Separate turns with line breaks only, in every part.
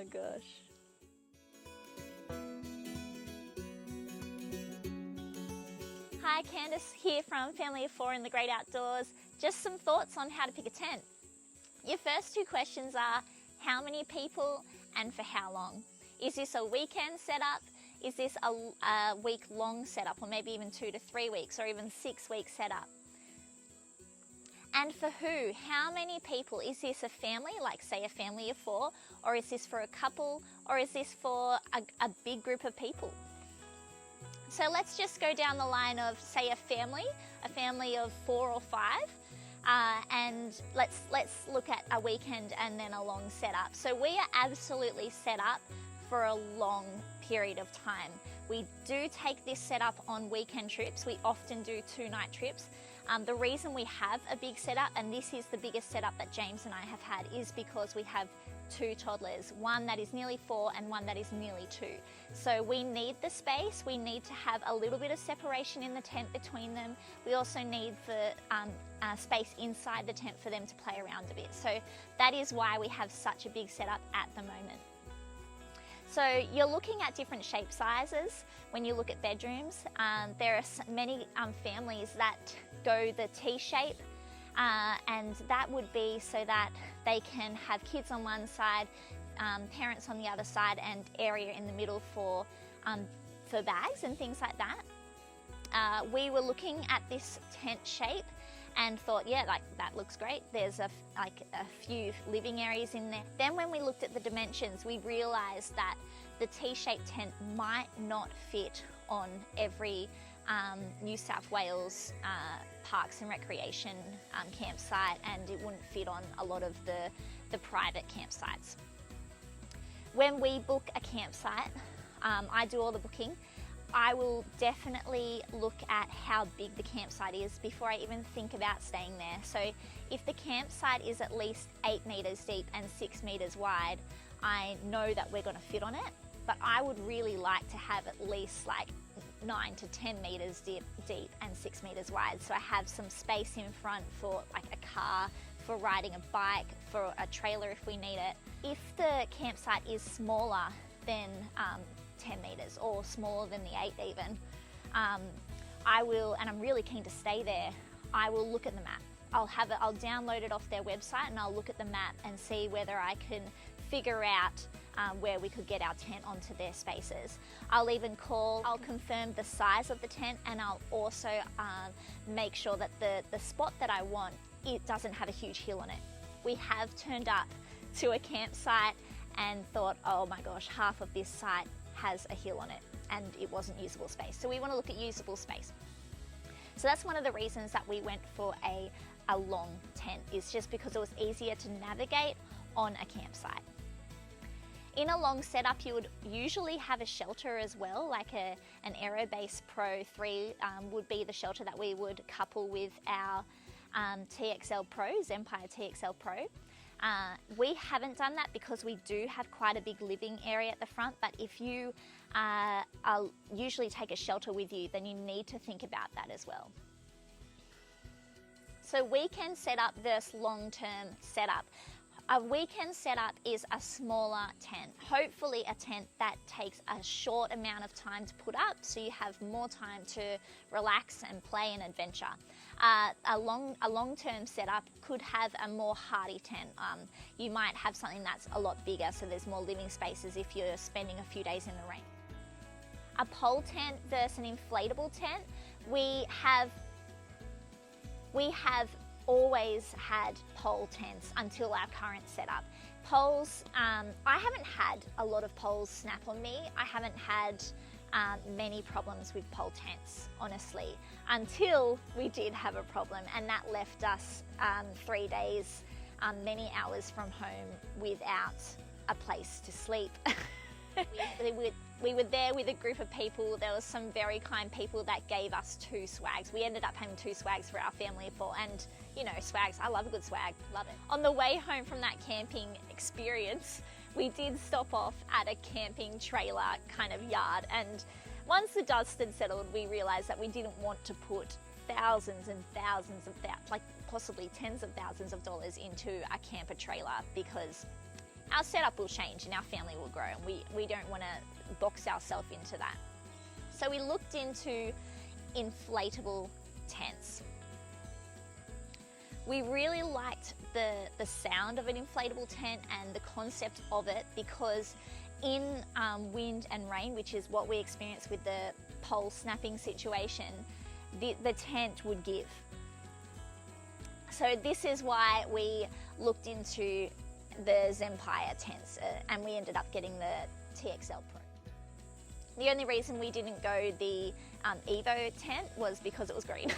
gosh. Hi, Candice here from Family of Four in the Great Outdoors. Just some thoughts on how to pick a tent. Your first two questions are how many people and for how long? Is this a weekend setup? Is this a week-long setup, or maybe even 2 to 3 weeks, or even 6 week setup? And for who? How many people? Is this a family, like say a family of 4, or is this for a couple, or is this for a big group of people? So let's just go down the line of, say, a family of 4 or 5, and let's look at a weekend and then a long setup. So we are absolutely set up for a long period of time. We do take this setup on weekend trips. We often do 2-night trips. The reason we have a big setup, and this is the biggest setup that James and I have had, is because we have 2 toddlers, one that is nearly 4 and one that is nearly 2. So we need the space. We need to have a little bit of separation in the tent between them. We also need the space inside the tent for them to play around a bit. So that is why we have such a big setup at the moment. So you're looking at different shape sizes when you look at bedrooms. There are many families that go the T-shape, and that would be so that they can have kids on one side, parents on the other side, and area in the middle for bags and things like that. We were looking at this tent shape and thought, yeah, like that looks great. There's a few living areas in there. Then when we looked at the dimensions, we realized that the T-shaped tent might not fit on every New South Wales parks and recreation campsite, and it wouldn't fit on a lot of the private campsites. When we book a campsite, I do all the booking. I will definitely look at how big the campsite is before I even think about staying there. So if the campsite is at least 8 metres deep and 6 metres wide, I know that we're going to fit on it, but I would really like to have at least like 9 to 10 metres deep and 6 metres wide, so I have some space in front for like a car, for riding a bike, for a trailer if we need it. If the campsite is smaller than 10 metres or smaller than the 8 even, I will, and I'm really keen to stay there, I will look at the map. I'll download it off their website and I'll look at the map and see whether I can figure out where we could get our tent onto their spaces. I'll confirm the size of the tent, and I'll also make sure that the spot that I want, it doesn't have a huge hill on it. We have turned up to a campsite and thought, oh my gosh, half of this site has a hill on it and it wasn't usable space. So we want to look at usable space. So that's one of the reasons that we went for a long tent, is just because it was easier to navigate on a campsite. In a long setup, you would usually have a shelter as well, like an Aerobase Pro 3 would be the shelter that we would couple with our TXL Pro, Zenpire TXL Pro. We haven't done that because we do have quite a big living area at the front, but if you usually take a shelter with you, then you need to think about that as well. So weekend setup versus long-term setup. A weekend setup is a smaller tent, hopefully a tent that takes a short amount of time to put up, so you have more time to relax and play and adventure. A long-term setup could have a more hardy tent. You might have something that's a lot bigger, so there's more living spaces if you're spending a few days in the rain. A pole tent versus an inflatable tent, we have always had pole tents until our current setup. Poles, I haven't had a lot of poles snap on me. I haven't had many problems with pole tents, honestly, until we did have a problem, and that left us 3 days, many hours from home without a place to sleep. We were there with a group of people. There was some very kind people that gave us 2 swags. We ended up having 2 swags for our family of 4, and you know, swags, I love a good swag, love it. On the way home from that camping experience, we did stop off at a camping trailer kind of yard, and once the dust had settled, we realised that we didn't want to put thousands and thousands of like possibly tens of thousands of dollars into a camper trailer, because our setup will change and our family will grow, and we don't want to box ourselves into that. So we looked into inflatable tents. We really liked the sound of an inflatable tent and the concept of it, because in wind and rain, which is what we experienced with the pole snapping situation, the tent would give. So this is why we looked into the Zempire tents, and we ended up getting the TXL Pro. The only reason we didn't go the Evo tent was because it was green.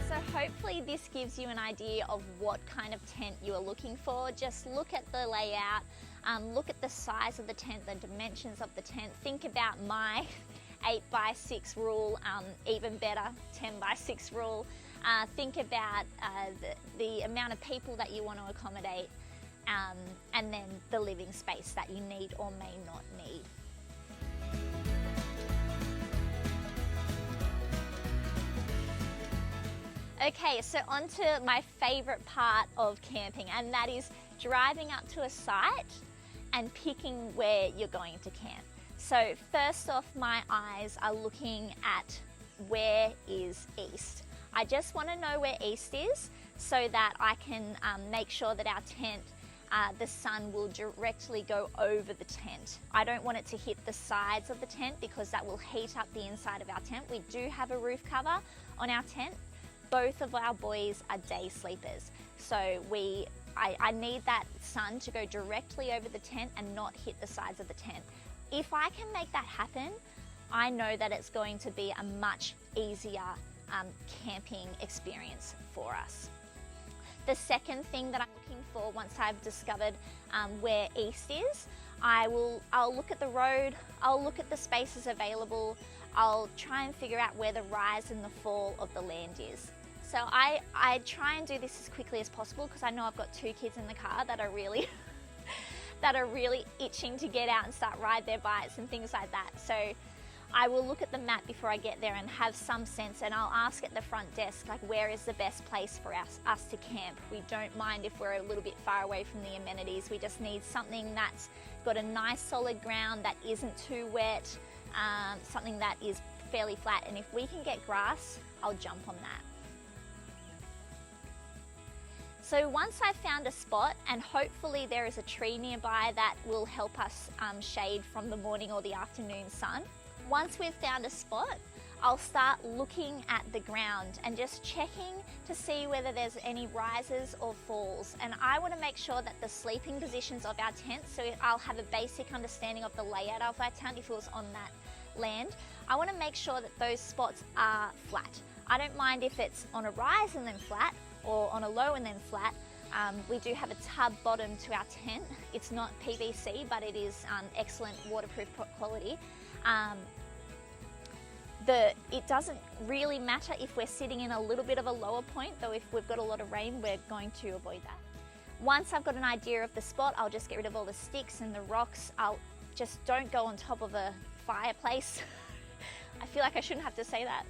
So hopefully this gives you an idea of what kind of tent you are looking for. Just look at the layout, look at the size of the tent, the dimensions of the tent. Think about my 8x6 rule, even better, 10x6 rule. Think about the amount of people that you want to accommodate, and then the living space that you need or may not need. Okay, so on to my favourite part of camping, and that is driving up to a site and picking where you're going to camp. So first off, my eyes are looking at where is east. I just want to know where east is so that I can make sure that our tent, the sun will directly go over the tent. I don't want it to hit the sides of the tent because that will heat up the inside of our tent. We do have a roof cover on our tent. Both of our boys are day sleepers, so I need that sun to go directly over the tent and not hit the sides of the tent. If I can make that happen, I know that it's going to be a much easier camping experience for us. The second thing that I'm looking for once I've discovered where east is, I'll look at the road, I'll look at the spaces available, I'll try and figure out where the rise and the fall of the land is. So I try and do this as quickly as possible because I know I've got 2 kids in the car that are really itching to get out and start ride their bikes and things like that. So I will look at the map before I get there and have some sense, and I'll ask at the front desk, like, where is the best place for us to camp? We don't mind if we're a little bit far away from the amenities. We just need something that's got a nice solid ground that isn't too wet, something that is fairly flat, and if we can get grass, I'll jump on that. So once I've found a spot, and hopefully there is a tree nearby that will help us shade from the morning or the afternoon sun. Once we've found a spot, I'll start looking at the ground and just checking to see whether there's any rises or falls. And I want to make sure that the sleeping positions of our tent, so I'll have a basic understanding of the layout of our tent if it was on that land. I want to make sure that those spots are flat. I don't mind if it's on a rise and then flat, or on a low and then flat. We do have a tub bottom to our tent. It's not PVC, but it is excellent waterproof quality. It doesn't really matter if we're sitting in a little bit of a lower point, though if we've got a lot of rain, we're going to avoid that. Once I've got an idea of the spot, I'll just get rid of all the sticks and the rocks. I'll just don't go on top of a fireplace. I feel like I shouldn't have to say that.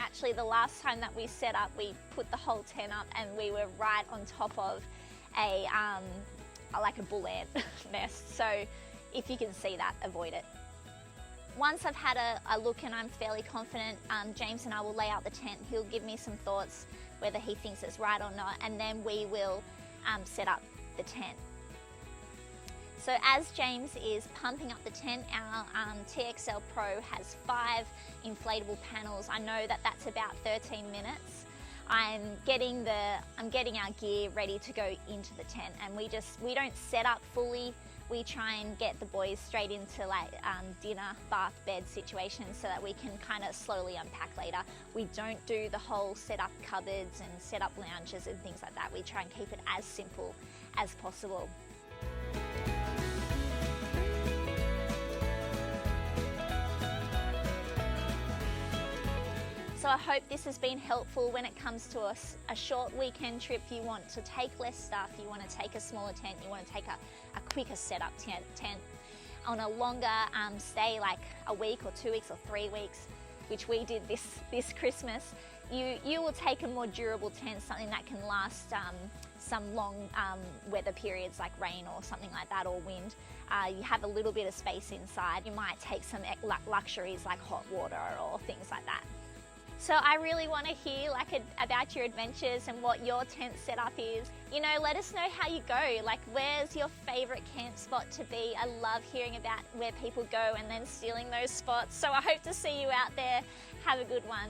Actually, the last time that we set up, we put the whole tent up and we were right on top of like a bull ant nest. So if you can see that, avoid it. Once I've had a look and I'm fairly confident, James and I will lay out the tent. He'll give me some thoughts, whether he thinks it's right or not, and then we will set up the tent. So as James is pumping up the tent, our TXL Pro has 5 inflatable panels. I know that that's about 13 minutes. I'm getting our gear ready to go into the tent, and we don't set up fully. We try and get the boys straight into like dinner, bath, bed situation so that we can kind of slowly unpack later. We don't do the whole set up cupboards and set up lounges and things like that. We try and keep it as simple as possible. So I hope this has been helpful when it comes to a short weekend trip. You want to take less stuff, you want to take a smaller tent, you want to take a quicker setup tent. On a longer stay, like a week or 2 weeks or 3 weeks, which we did this Christmas, you will take a more durable tent, something that can last some long weather periods like rain or something like that, or wind. You have a little bit of space inside. You might take some luxuries like hot water or things like that. So I really want to hear about your adventures and what your tent setup is. You know, let us know how you go. Like, where's your favorite camp spot to be? I love hearing about where people go and then stealing those spots. So I hope to see you out there. Have a good one.